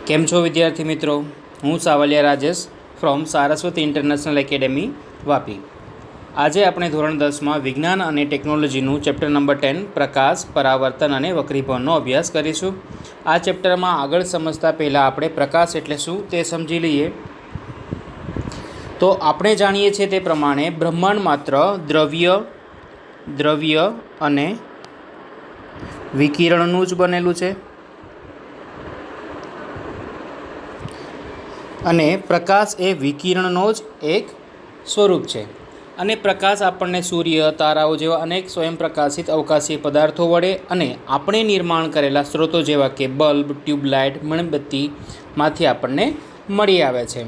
કેમ છો વિદ્યાર્થી મિત્રો? હું Savaliya Rajesh from Saraswati international academy Vapi. આજે આપણે ધોરણ 10માં વિજ્ઞાન અને ટેકનોલોજીનું ચેપ્ટર નંબર 10 પ્રકાશ, પરાવર્તન અને વક્રીભવનનો અભ્યાસ કરીશું. આ ચેપ્ટરમાં આગળ સમજતા પહેલાં આપણે પ્રકાશ એટલે શું તે સમજી લઈએ. તો આપણે જાણીએ છીએ તે પ્રમાણે બ્રહ્માંડ માત્ર દ્રવ્ય અને વિકિરણનું જ બનેલું છે અને પ્રકાશ એ વિકિરણનો જ એક સ્વરૂપ છે. અને પ્રકાશ આપણને સૂર્ય, તારાઓ જેવા અનેક સ્વયંપ્રકાશિત અવકાશી પદાર્થો વડે અને આપણે નિર્માણ કરેલા સ્ત્રોતો જેવા કે બલ્બ, ટ્યુબલાઇટ, મીણબત્તીમાંથી આપણને મળી આવે છે.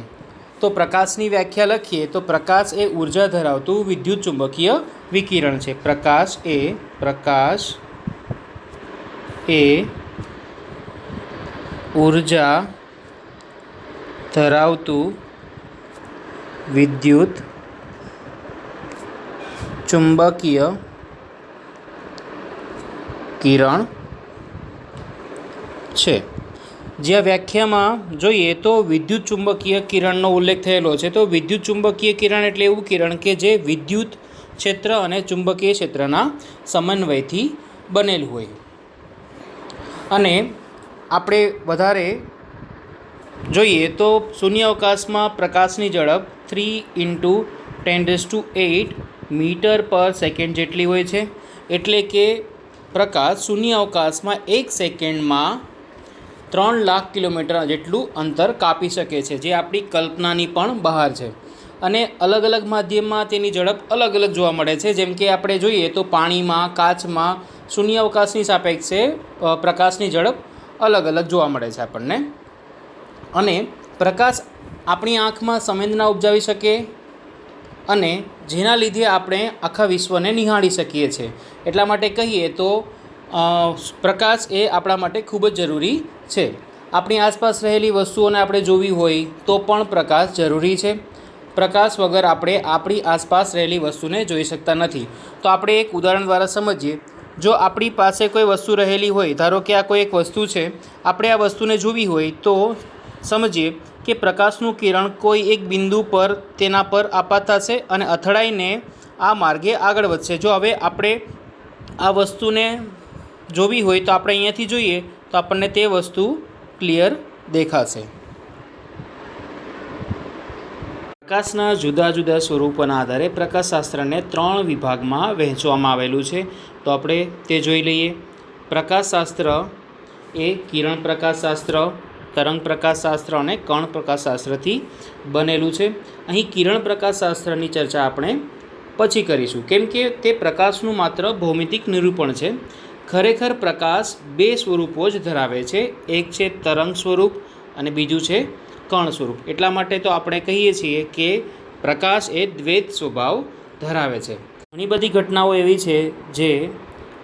તો પ્રકાશની વ્યાખ્યા લખીએ તો પ્રકાશ એ ઉર્જા ધરાવતું વિદ્યુત ચુંબકીય વિકિરણ છે. પ્રકાશ એ ઉર્જા ધરાવતું વિદ્યુત ચુંબકીય કિરણ છે. જ્યાં વ્યાખ્યામાં જોઈએ તો વિદ્યુત ચુંબકીય કિરણનો ઉલ્લેખ થયેલો છે. તો વિદ્યુત ચુંબકીય કિરણ એટલે એવું કિરણ કે જે વિદ્યુત ક્ષેત્ર અને ચુંબકીય ક્ષેત્રના સમન્વયથી બનેલું હોય. અને આપણે વધારે જોઈએ તો શૂન્યાવકાશમાં પ્રકાશની ઝડપ 3 × 10⁸ મીટર પર સેકન્ડ જેટલી હોય છે. એટલે કે પ્રકાશ શૂન્યાવકાશમાં 1 સેકન્ડમાં 3 લાખ કિલોમીટર જેટલું અંતર કાપી શકે છે, જે આપણી કલ્પનાની પણ બહાર છે. અને અલગ અલગ માધ્યમમાં તેની ઝડપ અલગ અલગ જોવા મળે છે. જેમ કે આપણે જોઈએ તો પાણીમાં, કાચમાં શૂન્યાવકાશની સાપેક્ષે પ્રકાશની ઝડપ અલગ અલગ જોવા મળે છે આપણને. અને પ્રકાશ આપણી આંખમાં સંવેદના ઉપજાવી શકે અને જેના લીધે આપણે આખા વિશ્વને નિહાળી શકીએ છીએ. એટલા માટે કહીએ તો પ્રકાશ એ આપણા માટે ખૂબ જ જરૂરી છે. આપણી આસપાસ રહેલી વસ્તુઓને આપણે જોવી હોય તો પણ પ્રકાશ જરૂરી છે. પ્રકાશ વગર આપણે આપણી આસપાસ રહેલી વસ્તુને જોઈ શકતા નથી. તો આપણે એક ઉદાહરણ દ્વારા સમજીએ. જો આપણી પાસે કોઈ વસ્તુ રહેલી હોય, ધારો કે આ કોઈ એક વસ્તુ છે, આપણે આ વસ્તુને જોવી હોય તો સમજીએ કે પ્રકાશનું કિરણ કોઈ એક બિંદુ પર તેના પર આપાત થશે અને અથડાઈને આ માર્ગે આગળ વધશે. જો હવે આપણે આ વસ્તુને જોવી હોય તો આપણે અહીંયાથી જોઈએ તો આપણને તે વસ્તુ ક્લિયર દેખાશે. પ્રકાશના જુદા જુદા સ્વરૂપોના આધારે પ્રકાશશાસ્ત્રને 3 વિભાગમાં વહેંચવામાં આવેલું છે. તો આપણે તે જોઈ લઈએ. પ્રકાશશાસ્ત્ર એ કિરણ પ્રકાશશાસ્ત્ર, તરંગ પ્રકાશશાસ્ત્ર અને કણ પ્રકાશશાસ્ત્રથી બનેલું છે. અહીં કિરણ પ્રકાશશાસ્ત્રની ચર્ચા આપણે પછી કરીશું, કેમ કે તે પ્રકાશનું માત્ર ભૌમિતિક નિરૂપણ છે. ખરેખર પ્રકાશ 2 સ્વરૂપો જ ધરાવે છે. એક છે તરંગ સ્વરૂપ અને બીજું છે કણ સ્વરૂપ. એટલા માટે તો આપણે કહીએ છીએ કે પ્રકાશ એ દ્વૈત સ્વભાવ ધરાવે છે. ઘણી બધી ઘટનાઓ એવી છે જે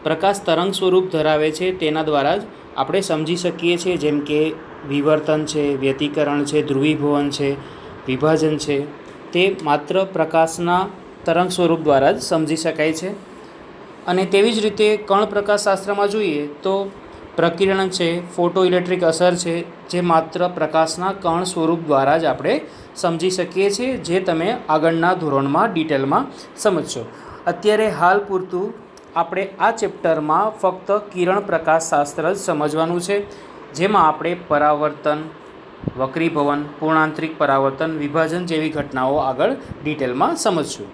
પ્રકાશ તરંગ સ્વરૂપ ધરાવે છે, તેના દ્વારા જ આપણે સમજી શકીએ છીએ. જેમ કે વિવર્તન છે, વ્યતિકરણ છે, ધ્રુવીભવન છે, વિભાજન છે. તે માત્ર પ્રકાશના તરંગ સ્વરૂપ દ્વારા જ સમજી શકાય છે. અને તેવી જ રીતે કણ પ્રકાશશાસ્ત્રમાં જોઈએ તો પ્રકિરણ છે, ફોટો ઇલેક્ટ્રિક અસર છે, જે માત્ર પ્રકાશના કણ સ્વરૂપ દ્વારા જ આપણે સમજી શકીએ છીએ, જે તમે આગળના ધોરણમાં ડિટેલમાં સમજશો. અત્યારે હાલ પૂરતું આપણે આ ચેપ્ટરમાં ફક્ત કિરણ પ્રકાશશાસ્ત્ર જ સમજવાનું છે, જેમાં આપણે પરાવર્તન, વક્રીભવન, પૂર્ણાંતરિક પરાવર્તન, વિભાજન જેવી ઘટનાઓ આગળ ડિટેલમાં સમજશું.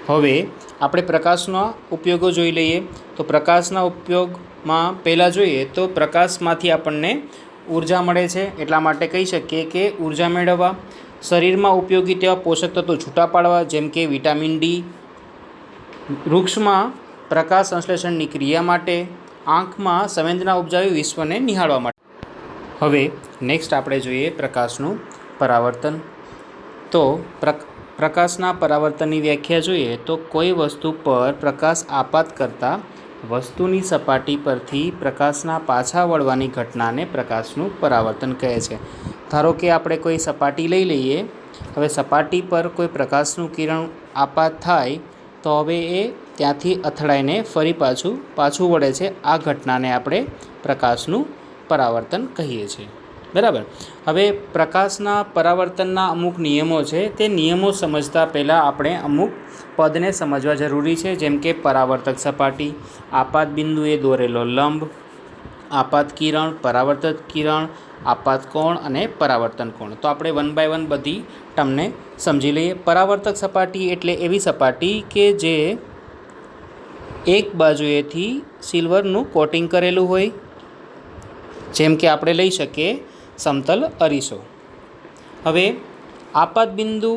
હવે આપણે પ્રકાશના ઉપયોગો જોઈ લઈએ. તો પ્રકાશના ઉપયોગમાં પહેલાં જોઈએ તો પ્રકાશમાંથી આપણને ઉર્જા મળે છે. એટલા માટે કહી શકીએ કે ઉર્જા મેળવવા, શરીરમાં ઉપયોગી તેવા પોષક તત્વો છૂટા પાડવા, જેમ કે વિટામિન ડી, વૃક્ષમાં પ્રકાશ સંશ્લેષણની ક્રિયા માટે, આંખમાં સંવેદના ઉપજાવી વિશ્વને નિહાળવા માટે. હવે નેક્સ્ટ આપણે જોઈએ પ્રકાશનું પરાવર્તન. તો પ્રકાશના પરાવર્તનની વ્યાખ્યા જોઈએ તો કોઈ વસ્તુ પર પ્રકાશ આપાત કરતાં વસ્તુની સપાટી પરથી પ્રકાશના પાછા વળવાની ઘટનાને પ્રકાશનું પરાવર્તન કહે છે. ધારો કે આપણે કોઈ સપાટી લઈ લઈએ. હવે સપાટી પર કોઈ પ્રકાશનું કિરણ આપાત થાય તો હવે એ ત્યાંથી અથડાઈને ફરી પાછું વળે છે. આ ઘટનાને આપણે પ્રકાશનું પરાવર્તન કહીએ છીએ. બરાબર. હવે પ્રકાશના પરાવર્તનના અમુક નિયમો છે, તે નિયમો સમજતા પહેલાં આપણે અમુક પદને સમજવા જરૂરી છે, જેમ કે પરાવર્તક સપાટી, આપાત બિંદુએ દોરેલો લંબ, આપાત કિરણ, પરાવર્તિત કિરણ, આપાત કોણ અને પરાવર્તન કોણ. તો આપણે વન બાય વન બધી ટર્મને સમજી લઈએ. પરાવર્તક સપાટી એટલે એવી સપાટી કે જે એક બાજુએથી સિલ્વરનું કોટિંગ કરેલું હોય, જેમ કે આપણે લઈ શકીએ સમતલ અરીસો. હવે આપાત બિંદુ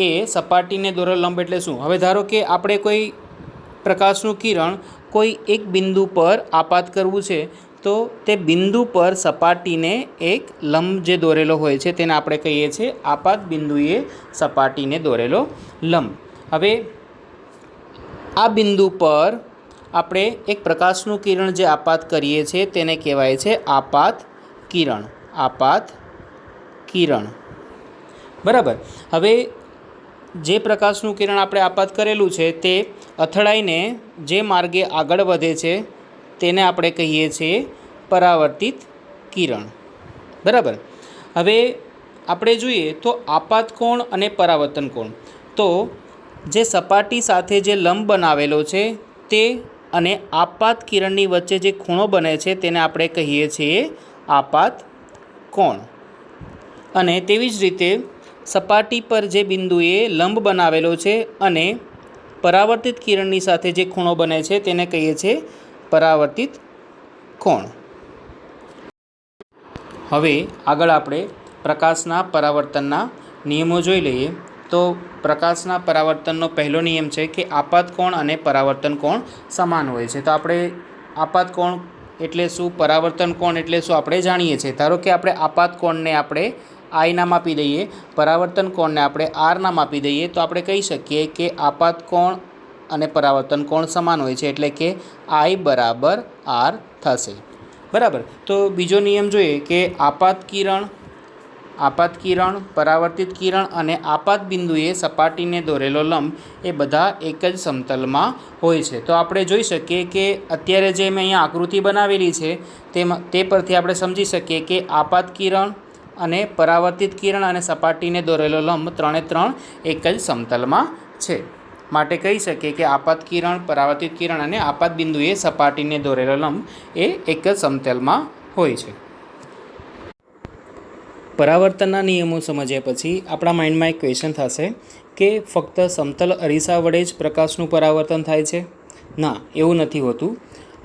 એ સપાટીને દોરેલો લંબ એટલે શું? હવે ધારો કે આપણે કોઈ પ્રકાશનું કિરણ કોઈ એક બિંદુ પર આપાત કરવું છે, તો તે બિંદુ પર સપાટીને એક લંબ જે દોરેલો હોય છે તેને આપણે કહીએ છીએ આપાત બિંદુએ સપાટીને દોરેલો લંબ. હવે આ બિંદુ પર આપણે એક પ્રકાશનું કિરણ જે આપાત કરીએ છીએ તેને કહેવાય છે આપાત કિરણ. આપાત કિરણ, બરાબર. હવે જે પ્રકાશનું કિરણ આપણે આપાત કરેલું છે તે અથડાઈને જે માર્ગે આગળ વધે છે તેને આપણે કહીએ છીએ પરાવર્તિત કિરણ, બરાબર. હવે આપણે જોઈએ તો આપાત કોણ અને પરાવર્તન કોણ. તો જે સપાટી સાથે જે લંબ બનાવેલો છે તે અને આપાત કિરણની વચ્ચે જે ખૂણો બને છે તેને આપણે કહીએ છીએ આપાત કોણ. અને તેવી જ રીતે સપાટી પર જે બિંદુએ લંબ બનાવેલો છે અને પરાવર્તિત કિરણની સાથે જે ખૂણો બને છે તેને કહીએ છીએ પરાવર્તિત કોણ. હવે આગળ આપણે પ્રકાશના પરાવર્તનના નિયમો જોઈ લઈએ. તો પ્રકાશના પરાવર્તનનો પહેલો નિયમ છે કે આપાત કોણ અને પરાવર્તન કોણ સમાન હોય છે. તો આપણે આપાત કોણ એટલે શું, પરાવર્તન કોણ એટલે શું આપણે જાણીએ છીએ. ધારો કે આપણે આપાત કોણને આપણે આઈ નામ આપી દઈએ, પરાવર્તન કોણને આપણે આર નામ આપી દઈએ, તો આપણે કહી શકીએ કે આપાત કોણ અને પરાવર્તન કોણ સમાન હોય છે, એટલે કે આઈ બરાબર આર થશે, બરાબર. તો બીજો નિયમ જોઈએ કે આપાત કિરણ, પરાવર્તિત કિરણ અને આપાત બિંદુએ સપાટીને દોરેલો લંબ એ બધા એક જ સમતલમાં હોય છે. તો આપણે જોઈ શકીએ કે અત્યારે જે મેં અહીંયા આકૃતિ બનાવેલી છે તે પરથી આપણે સમજી શકીએ કે આપાત કિરણ અને પરાવર્તિત કિરણ અને સપાટીને દોરેલો લંબ ત્રણે ત્રણ એક જ સમતલમાં છે. માટે કહી શકીએ કે આપાત કિરણ, પરાવર્તિત કિરણ અને આપાત બિંદુએ સપાટીને દોરેલો લંબ એ એક જ સમતલમાં હોય છે. પરાવર્તનના નિયમો સમજ્યા પછી આપણા માઇન્ડમાં એક ક્વેશ્ચન થશે કે ફક્ત સમતલ અરીસા વડે જ પ્રકાશનું પરાવર્તન થાય છે? ના, એવું નથી હોતું.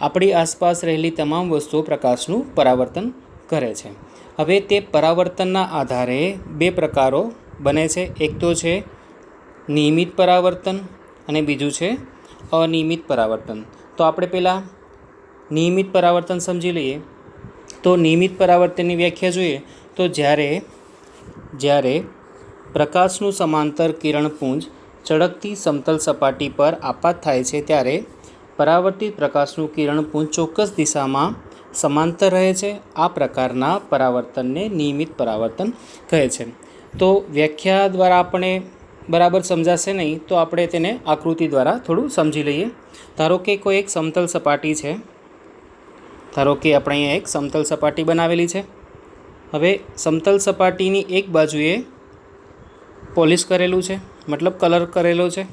આપણી આસપાસ રહેલી તમામ વસ્તુઓ પ્રકાશનું પરાવર્તન કરે છે. હવે તે પરાવર્તનના આધારે બે પ્રકારો બને છે. એક તો છે નિયમિત પરાવર્તન અને બીજું છે અનિયમિત પરાવર્તન. તો આપણે પહેલાં નિયમિત પરાવર્તન સમજી લઈએ. તો નિયમિત પરાવર્તનની વ્યાખ્યા જોઈએ તો જ્યારે પ્રકાશનું સમાંતર કિરણપુંજ ચળકતી સમતલ સપાટી પર આપાત થાય છે ત્યારે પરાવર્તિત પ્રકાશનું કિરણપુંજ ચોક્કસ દિશામાં સમાંતર રહે છે. આ પ્રકારના પરાવર્તનને નિયમિત પરાવર્તન કહે છે. તો વ્યાખ્યા દ્વારા આપણે બરાબર સમજાશે નહીં, તો આપણે તેને આકૃતિ દ્વારા થોડું સમજી લઈએ. ધારો કે કોઈ એક સમતલ સપાટી છે. ધારો કે આપણે અહીંયા એક સમતલ સપાટી બનાવેલી છે. હવે સમતલ સપાટીની એક બાજુએ પોલિશ કરેલું છે, મતલબ કલર કરેલો છે.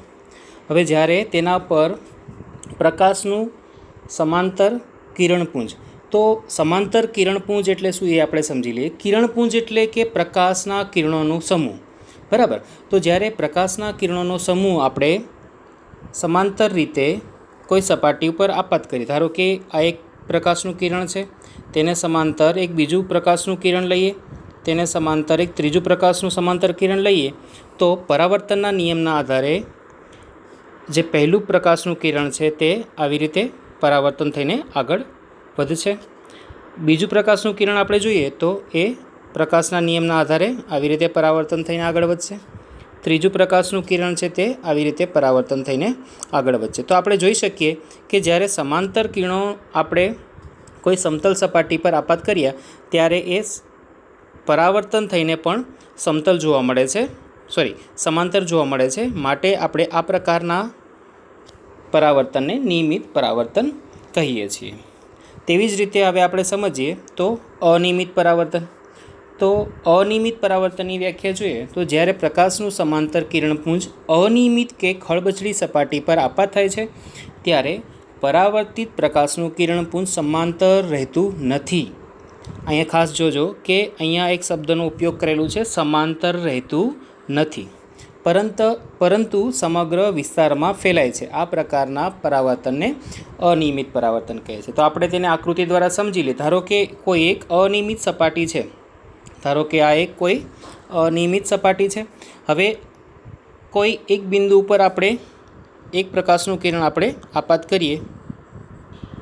હવે જ્યારે તેના પર પ્રકાશનું સમાંતર કિરણપુંજ, તો સમાંતર કિરણપુંજ એટલે શું એ આપણે સમજી લઈએ. કિરણપુંજ એટલે કે પ્રકાશના કિરણોનો સમૂહ, બરાબર. તો જ્યારે પ્રકાશના કિરણોનો સમૂહ આપણે સમાંતર રીતે કોઈ સપાટી ઉપર આપાત કરીએ, ધારો કે આ એક પ્રકાશનું કિરણ છે, તેને સમાંતર એક બીજું પ્રકાશનું કિરણ લઈએ, તેને સમાંતર એક ત્રીજું પ્રકાશનું સમાંતર કિરણ લઈએ, તો પરાવર્તનના નિયમના આધારે જે પહેલું પ્રકાશનું કિરણ છે તે આવી રીતે પરાવર્તન થઈને આગળ વધશે. બીજું પ્રકાશનું કિરણ આપણે જોઈએ તો એ પ્રકાશના નિયમના આધારે આવી રીતે પરાવર્તન થઈને આગળ વધશે. ત્રીજું પ્રકાશનું કિરણ છે તે આવી રીતે પરાવર્તન થઈને આગળ વધશે. તો આપણે જોઈ શકીએ કે જ્યારે સમાંતર કિરણો આપણે કોઈ સમતલ સપાટી પર આપાત કર્યા ત્યારે એ પરાવર્તન થઈને પણ સમાંતર જોવા મળે છે. માટે આપણે આ પ્રકારના પરાવર્તનને નિયમિત પરાવર્તન કહીએ છીએ. તેવી જ રીતે હવે આપણે સમજીએ તો અનિયમિત પરાવર્તન. તો અનિયમિત પરાવર્તનની વ્યાખ્યા જોઈએ તો જ્યારે પ્રકાશનું સમાંતર કિરણપુંજ અનિયમિત કે ખળબચડી સપાટી પર આપાત થાય છે ત્યારે પરાવર્તિત પ્રકાશનું કિરણપુંજ સમાંતર રહેતું નથી. અહીંયા ખાસ જોજો કે અહીંયા એક શબ્દનો ઉપયોગ કરેલું છે, સમાંતર રહેતું નથી, પરંતુ સમગ્ર વિસ્તારમાં ફેલાય છે. આ પ્રકારના પરાવર્તનને અનિયમિત પરાવર્તન કહે છે. તો આપણે તેને આકૃતિ દ્વારા સમજી લઈએ. ધારો કે કોઈ એક અનિયમિત સપાટી છે, ધારો કે આ એક કોઈ અનિયમિત સપાટી છે. હવે કોઈ એક બિંદુ ઉપર આપણે એક પ્રકાશનું કિરણ આપણે આપાત કરીએ.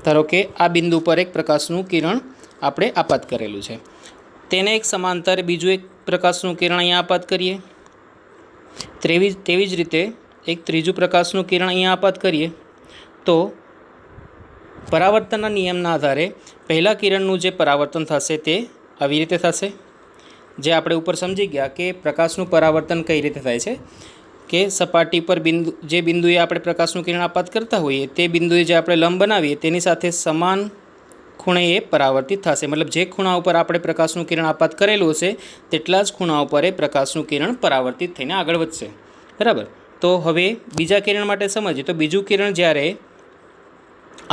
ધારો કે આ બિંદુ પર એક પ્રકાશનું કિરણ આપણે આપાત કરેલું છે, તેને એક સમાંતર બીજું એક પ્રકાશનું કિરણ અહીંયા આપાત કરીએ. તેવી જ રીતે એક ત્રીજું પ્રકાશનું કિરણ અહીંયા આપાત કરીએ તો પરાવર્તનના નિયમના આધારે પહેલા કિરણનું જે પરાવર્તન થશે તે આવી રીતે થશે. જે આપણે ઉપર સમજી ગયા કે પ્રકાશનું પરાવર્તન કઈ રીતે થાય છે કે સપાટી પર જે બિંદુએ આપણે પ્રકાશનું કિરણ આપાત કરતા હોઈએ તે બિંદુએ જે આપણે લંબ બનાવીએ તેની સાથે સમાન ખૂણે એ પરાવર્તિત થશે. મતલબ જે ખૂણા ઉપર આપણે પ્રકાશનું કિરણ આપાત કરેલું હશે તેટલા જ ખૂણા ઉપર એ પ્રકાશનું કિરણ પરાવર્તિત થઈને આગળ વધશે. બરાબર. તો હવે બીજા કિરણ માટે સમજીએ તો બીજું કિરણ જ્યારે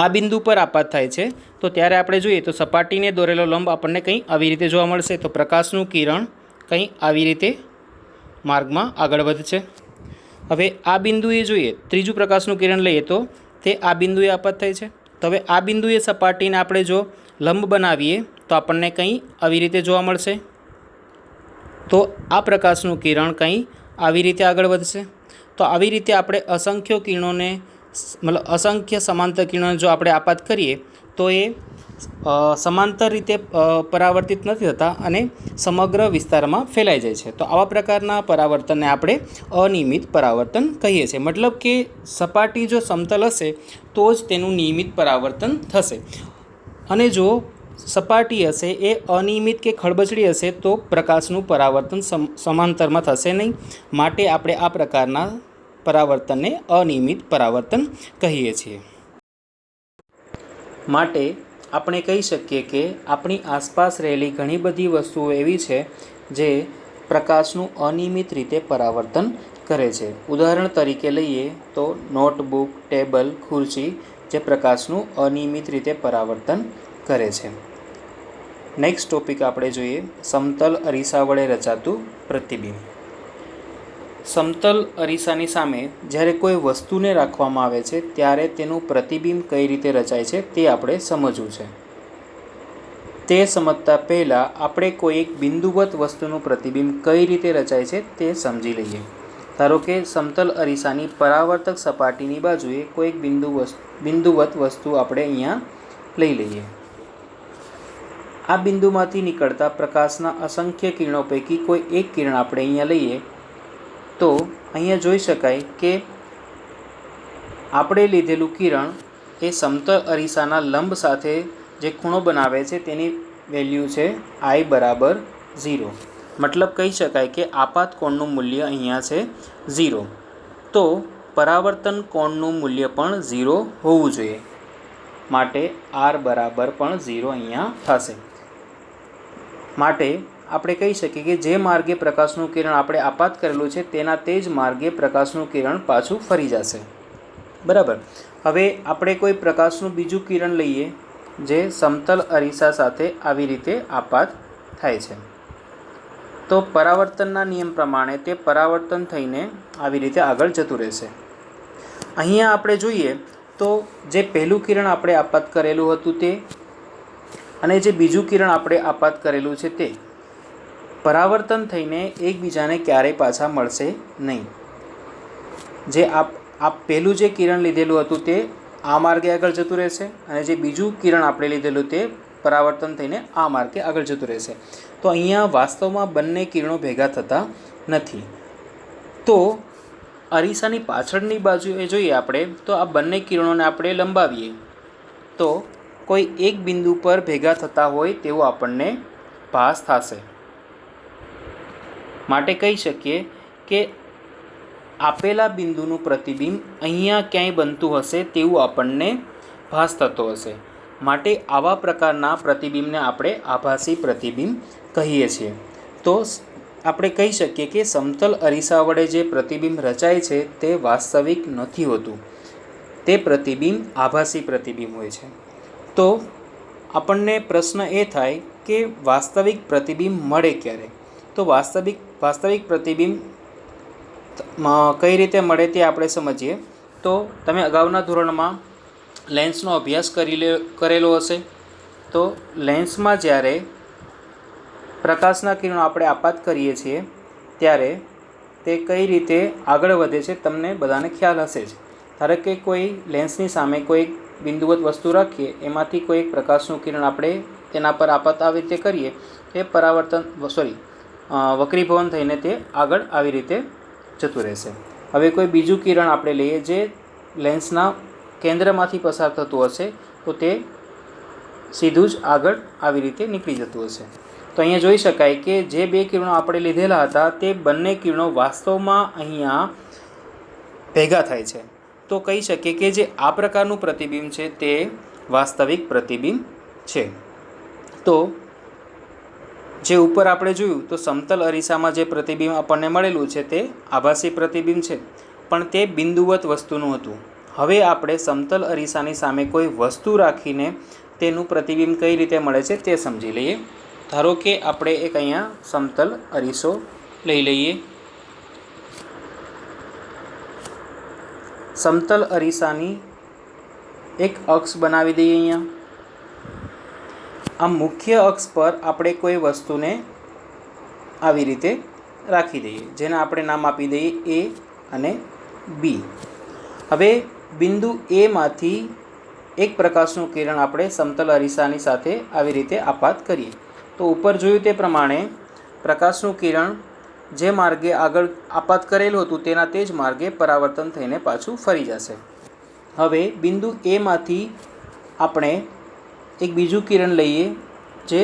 આ બિંદુ પર આપાત થાય છે તો ત્યારે આપણે જોઈએ તો સપાટીને દોરેલો લંબ આપણને કંઈ આવી રીતે જોવા મળશે. તો પ્રકાશનું કિરણ કંઈ આવી રીતે માર્ગમાં આગળ વધશે. હવે આ બિંદુએ જોઈએ, ત્રીજું પ્રકાશનું કિરણ લઈએ તો તે આ બિંદુએ આપાત થાય છે. તો હવે આ બિંદુએ સપાટીને આપણે જો લંબ બનાવીએ તો આપણને કંઈ આવી રીતે જોવા મળશે. તો આ પ્રકાશનું કિરણ કંઈ આવી રીતે આગળ વધશે. તો આવી રીતે આપણે અસંખ્ય કિરણોને અસંખ્ય સમાંતર કિરણો જો આપણે આપાત કરીએ તો એ સમાંતર રીતે પરાવર્તિત નથી થતા અને સમગ્ર વિસ્તારમાં ફેલાઈ જાય છે. તો આવા પ્રકારના પરાવર્તનને આપણે અનિયમિત પરાવર્તન કહીએ છીએ. મતલબ કે સપાટી જો સમતલ હશે તો જ તેનું નિયમિત પરાવર્તન થશે, અને જો સપાટી હશે એ અનિયમિત કે ખળબચડી હશે તો પ્રકાશનું પરાવર્તન સમાંતરમાં થશે નહીં. માટે આપણે આ પ્રકારના પરાવર્તનને અનિયમિત પરાવર્તન કહીએ છીએ. માટે આપણે કહી શકીએ કે આપણી આસપાસ રહેલી ઘણી બધી વસ્તુઓ એવી છે જે પ્રકાશનું અનિયમિત રીતે પરાવર્તન કરે છે. ઉદાહરણ તરીકે લઈએ તો નોટબુક, ટેબલ, ખુરશી જે પ્રકાશનું અનિયમિત રીતે પરાવર્તન કરે છે. નેક્સ્ટ ટોપિક આપણે જોઈએ સમતલ અરીસા વડે રચાતું પ્રતિબિંબ. સમતલ અરીસાની સામે જ્યારે કોઈ વસ્તુને રાખવામાં આવે છે ત્યારે તેનું પ્રતિબિંબ કઈ રીતે રચાય છે તે આપણે સમજવું છે. તે સમજતા પહેલાં આપણે કોઈ એક બિંદુવત વસ્તુનું પ્રતિબિંબ કઈ રીતે રચાય છે તે સમજી લઈએ. ધારો કે સમતલ અરીસાની પરાવર્તક સપાટીની બાજુએ કોઈ એક બિંદુવત વસ્તુ આપણે અહીંયા લઈ લઈએ. આ બિંદુમાંથી નીકળતા પ્રકાશના અસંખ્ય કિરણો પૈકી કોઈ એક કિરણ આપણે અહીંયા લઈએ તો અહીંયા જોઈ શકાય કે આપણે લીધેલું કિરણ એ સમતલ અરીસાના લંબ સાથે જે ખૂણો બનાવે છે તેની વેલ્યુ છે I બરાબર 0. મતલબ કહી શકાય કે આપાત કોણનું મૂલ્ય અહીંયા છે 0. તો પરાવર્તન કોણનું મૂલ્ય પણ 0 હોવું જોઈએ. માટે R બરાબર પણ 0 અહીંયા થશે. માટે આપણે કહી શકીએ કે જે માર્ગે પ્રકાશનું કિરણ આપણે આપાત કરેલું છે તેના તે જ માર્ગે પ્રકાશનું કિરણ પાછું ફરી જશે. બરાબર. હવે આપણે કોઈ પ્રકાશનું બીજું કિરણ લઈએ જે સમતલ અરીસા સાથે આવી રીતે આપાત થાય છે તો પરાવર્તનના નિયમ પ્રમાણે તે પરાવર્તન થઈને આવી રીતે આગળ જતું રહેશે. અહીંયા આપણે જોઈએ તો જે પહેલું કિરણ આપણે આપાત કરેલું હતું તે અને જે બીજું કિરણ આપણે આપાત કરેલું છે તે પરાવર્તન થઈને એકબીજાને ક્યારેય પાછા મળશે નહીં. જે પહેલું જે કિરણ લીધેલું હતું તે આ માર્ગે આગળ જતું રહેશે અને જે બીજું કિરણ આપણે લીધેલું તે પરાવર્તન થઈને આ માર્ગે આગળ જતું રહેશે. તો અહીંયા વાસ્તવમાં બંને કિરણો ભેગા થતા નથી. તો અરીસાની પાછળની બાજુએ જોઈએ આપણે તો આ બંને કિરણોને આપણે લંબાવીએ તો કોઈ એક બિંદુ પર ભેગા થતા હોય તેવો આપણને ભાસ થશે. માટે કહી શકીએ કે આપેલા બિંદુનું પ્રતિબિંબ અહીંયા ક્યાંય બનતું હશે તેવું આપણને ભાસ થતો હશે. માટે આવા પ્રકારના પ્રતિબિંબને આપણે આભાસી પ્રતિબિંબ કહીએ છીએ. તો આપણે કહી શકીએ કે સમતલ અરીસા વડે જે પ્રતિબિંબ રચાય છે તે વાસ્તવિક નથી હોતું, તે પ્રતિબિંબ આભાસી પ્રતિબિંબ હોય છે. તો આપણને પ્રશ્ન એ થાય કે વાસ્તવિક પ્રતિબિંબ મળે ક્યારે? તો વાસ્તવિક પ્રતિબિંબ કઈ રીતે મળે તે આપણે સમજીએ. તો તમે અગાઉના ધોરણમાં લેન્સનો અભ્યાસ કરેલો હશે. તો લેન્સમાં જ્યારે પ્રકાશના કિરણો આપણે આપાત કરીએ છીએ ત્યારે તે કઈ રીતે આગળ વધે છે તમને બધાને ખ્યાલ હશે જ. ધારો કે કોઈ લેન્સની સામે કોઈ બિંદુવત વસ્તુ રાખીએ, એમાંથી કોઈ એક પ્રકાશનું કિરણ આપણે તેના પર આપાત આવી રીતે કરીએ, તે વક્રીભવન થઈને તે આગળ આવી રીતે જતું રહેશે. હવે કોઈ બીજું કિરણ આપણે લઈએ જે લેન્સના કેન્દ્રમાંથી પસાર થતું હશે, તો તે સીધું જ આગળ આવી રીતે નીકળી જતું હશે. તો અહીંયા જોઈ શકાય કે જે બે કિરણો આપણે લીધેલા હતા તે બંને કિરણો વાસ્તવમાં અહીંયા ભેગા થાય છે. તો કહી શકીએ કે જે આ પ્રકારનું પ્રતિબિંબ છે તે વાસ્તવિક પ્રતિબિંબ છે. તો જે ઉપર આપણે જોયું તો સમતલ અરીસામાં જે પ્રતિબિંબ આપણને મળેલું છે તે આભાસી પ્રતિબિંબ છે, પણ તે બિંદુવત વસ્તુનું હતું. હવે આપણે સમતલ અરીસાની સામે કોઈ વસ્તુ રાખીને તેનું પ્રતિબિંબ કઈ રીતે મળે છે તે સમજી લઈએ. ધારો કે આપણે એક અહીંયા સમતલ અરીસો લઈ લઈએ. સમતલ અરીસાની એક અક્ષ બનાવી દઈએ. અહીંયા આ મુખ્ય અક્ષ પર આપણે કોઈ વસ્તુને આવી રીતે રાખી દઈએ, જેને આપણે નામ આપી દઈએ એ અને બી. હવે બિંદુ એમાંથી એક પ્રકાશનું કિરણ આપણે સમતલ અરીસાની સાથે આવી રીતે આપાત કરીએ. તો ઉપર જોયું તે પ્રમાણે પ્રકાશનું કિરણ જે માર્ગે આગળ આપાત કરેલું હતું તેના તે જ માર્ગે પરાવર્તન થઈને પાછું ફરી જશે. હવે બિંદુ એમાંથી આપણે એક બીજું કિરણ લઈએ જે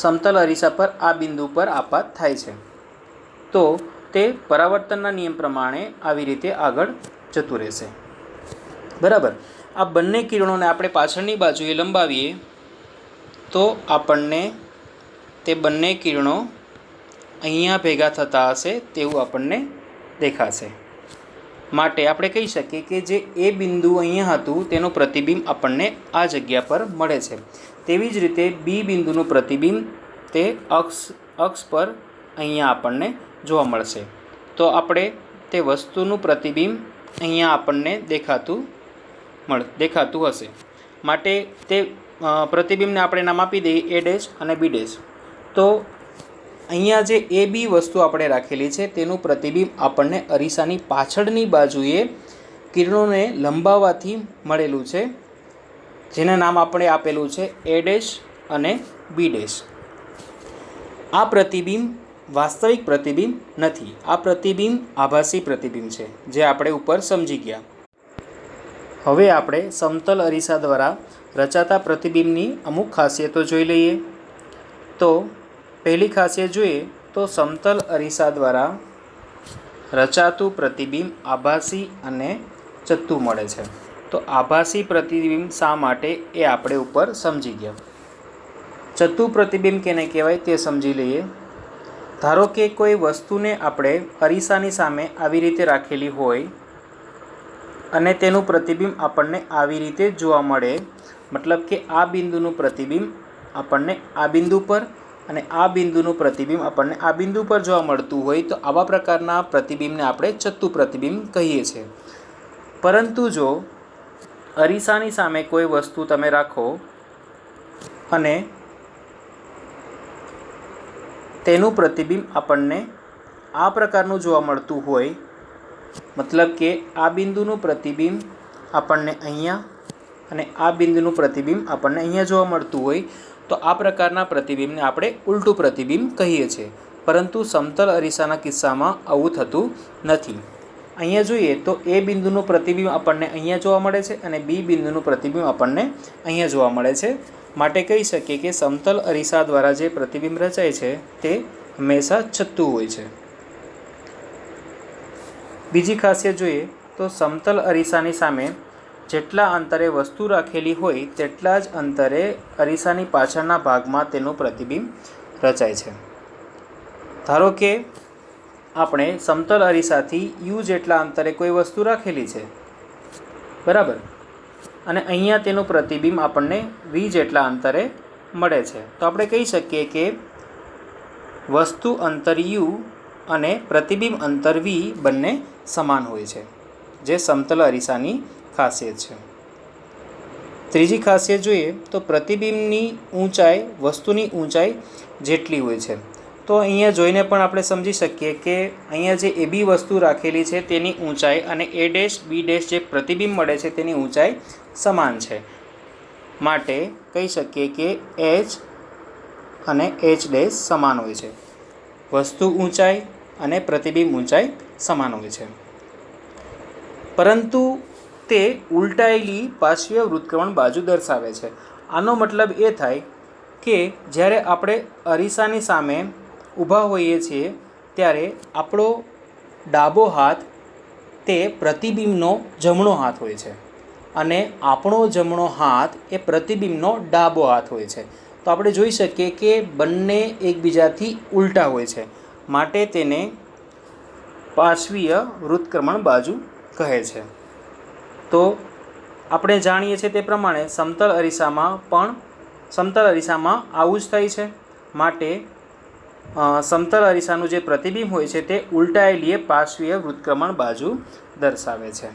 સમતલ અરીસા પર આ બિંદુ પર આપાત થાય છે. તો તે પરાવર્તનના નિયમ પ્રમાણે આવી રીતે આગળ જતું રહેશે. બરાબર. આ બંને કિરણોને આપણે પાછળની બાજુએ લંબાવીએ તો આપણને તે બંને કિરણો અહીંયા ભેગા થતા હશે તેવું આપણને દેખાશે. માટે આપણે કહી શકીએ કે જે એ બિંદુ અહીંયા હતું તેનું પ્રતિબિંબ આપણને આ જગ્યા પર મળે છે. તેવી જ રીતે બી બિંદુનું પ્રતિબિંબ તે અક્ષ પર અહીંયા આપણને જોવા મળશે. તો આપણે તે વસ્તુનું પ્રતિબિંબ અહીંયા આપણને દેખાતું હશે. માટે તે પ્રતિબિંબને આપણે નામ આપી દઈએ એ ડેશ અને બી ડેશ. તો અહીંયા જે એ બી વસ્તુ આપણે રાખેલી છે તેનું પ્રતિબિંબ આપણને અરીસાની પાછળની બાજુએ કિરણોને લંબાવવાથી મળેલું છે, જેને નામ આપણે આપેલું છે એ ડેશ અને બી ડેશ. આ પ્રતિબિંબ વાસ્તવિક પ્રતિબિંબ નથી, આ પ્રતિબિંબ આભાસી પ્રતિબિંબ છે, જે આપણે ઉપર સમજી ગયા. હવે આપણે સમતલ અરીસા દ્વારા રચાતા પ્રતિબિંબની અમુક ખાસિયતો જોઈ લઈએ. તો પહેલી ખાસિયત જોઈએ તો સમતલ અરીસા દ્વારા રચાતું પ્રતિબિંબ આભાસી અને ચત્તું મળે છે. તો આભાસી પ્રતિબિંબ શા માટે એ આપણે ઉપર સમજી ગયા. ચત્તું પ્રતિબિંબ કેને કહેવાય તે સમજી લઈએ. ધારો કે કોઈ વસ્તુને આપણે અરીસાની સામે આવી રીતે રાખેલી હોય અને તેનું પ્રતિબિંબ આપણને આવી રીતે જોવા મળે, મતલબ કે આ બિંદુનું પ્રતિબિંબ આપણને આ બિંદુ પર અને આ બિંદુનું પ્રતિબિંબ આપણને આ બિંદુ પર જોવા મળતું હોય તો આવા પ્રકારના પ્રતિબિંબને આપણે ચત્તુ પ્રતિબિંબ કહીએ છીએ. પરંતુ જો અરીસાની સામે કોઈ વસ્તુ તમે રાખો અને તેનું પ્રતિબિંબ આપણને આ પ્રકારનું જોવા મળતું હોય, મતલબ કે આ બિંદુનું પ્રતિબિંબ આપણને અહીંયા અને આ બિંદુનું પ્રતિબિંબ આપણને અહીંયા જોવા મળતું હોય તો આ પ્રકારના પ્રતિબિંબને આપણે ઉલટું પ્રતિબિંબ કહીએ છીએ. પરંતુ સમતલ અરીસાના કિસ્સામાં આવું થતું નથી. અહીંયા જોઈએ તો એ બિંદુનું પ્રતિબિંબ આપણને અહીંયા જોવા મળે છે અને બી બિંદુનું પ્રતિબિંબ આપણને અહીંયા જોવા મળે છે. માટે કહી શકીએ કે સમતલ અરીસા દ્વારા જે પ્રતિબિંબ રચાય છે તે હંમેશા છતું હોય છે. બીજી ખાસિયત જોઈએ તો સમતલ અરીસાની સામે જેટલા અંતરે વસ્તુ રાખેલી હોય તેટલા જ અંતરે અરીસાની પાછળના ભાગમાં તેનું પ્રતિબિંબ રચાય છે. ધારો કે આપણે સમતલ અરીસાથી યુ જેટલા અંતરે કોઈ વસ્તુ રાખેલી છે, બરાબર, અને અહીંયા તેનું પ્રતિબિંબ આપણને વી જેટલા અંતરે મળે છે. તો આપણે કહી શકીએ કે વસ્તુ અંતર યુ અને પ્રતિબિંબ અંતર વી બંને સમાન હોય છે, જે સમતલ અરીસાની ખાસિયત છે. ત્રીજી ખાસિયત જોઈએ તો પ્રતિબિંબની ઊંચાઈ વસ્તુની ઊંચાઈ જેટલી હોય છે. તો અહીંયા જોઈને પણ આપણે સમજી શકીએ કે અહીંયા જે એ બી વસ્તુ રાખેલી છે તેની ઊંચાઈ અને એ ડેશ બી ડેશ જે પ્રતિબિંબ મળે છે તેની ઊંચાઈ સમાન છે. માટે કહી શકીએ કે એચ અને એચ ડેશ સમાન હોય છે. વસ્તુ ઊંચાઈ અને પ્રતિબિંબ ઊંચાઈ સમાન હોય છે, પરંતુ તે ઉલટાયેલી પાર્શ્વીય વૃત્તક્રમણ બાજુ દર્શાવે છે. આનો મતલબ એ થાય કે જ્યારે આપણે અરીસાની સામે ઊભા હોઈએ છીએ ત્યારે આપણો ડાબો હાથ તે પ્રતિબિંબનો જમણો હાથ હોય છે અને આપણો જમણો હાથ એ પ્રતિબિંબનો ડાબો હાથ હોય છે. તો આપણે જોઈ શકીએ કે બંને એકબીજાથી ઉલટા હોય છે, માટે તેને પાર્શ્વીય વૃત્તક્રમણ બાજુ કહે છે. તો આપણે જાણીએ છીએ તે પ્રમાણે સમતલ અરીસામાં આવું જ થાય છે. માટે સમતલ અરીસાનું જે પ્રતિબિંબ હોય છે તે ઉલટાયેલી પાર્શ્વીય વૃત્તક્રમણ બાજુ દર્શાવે છે.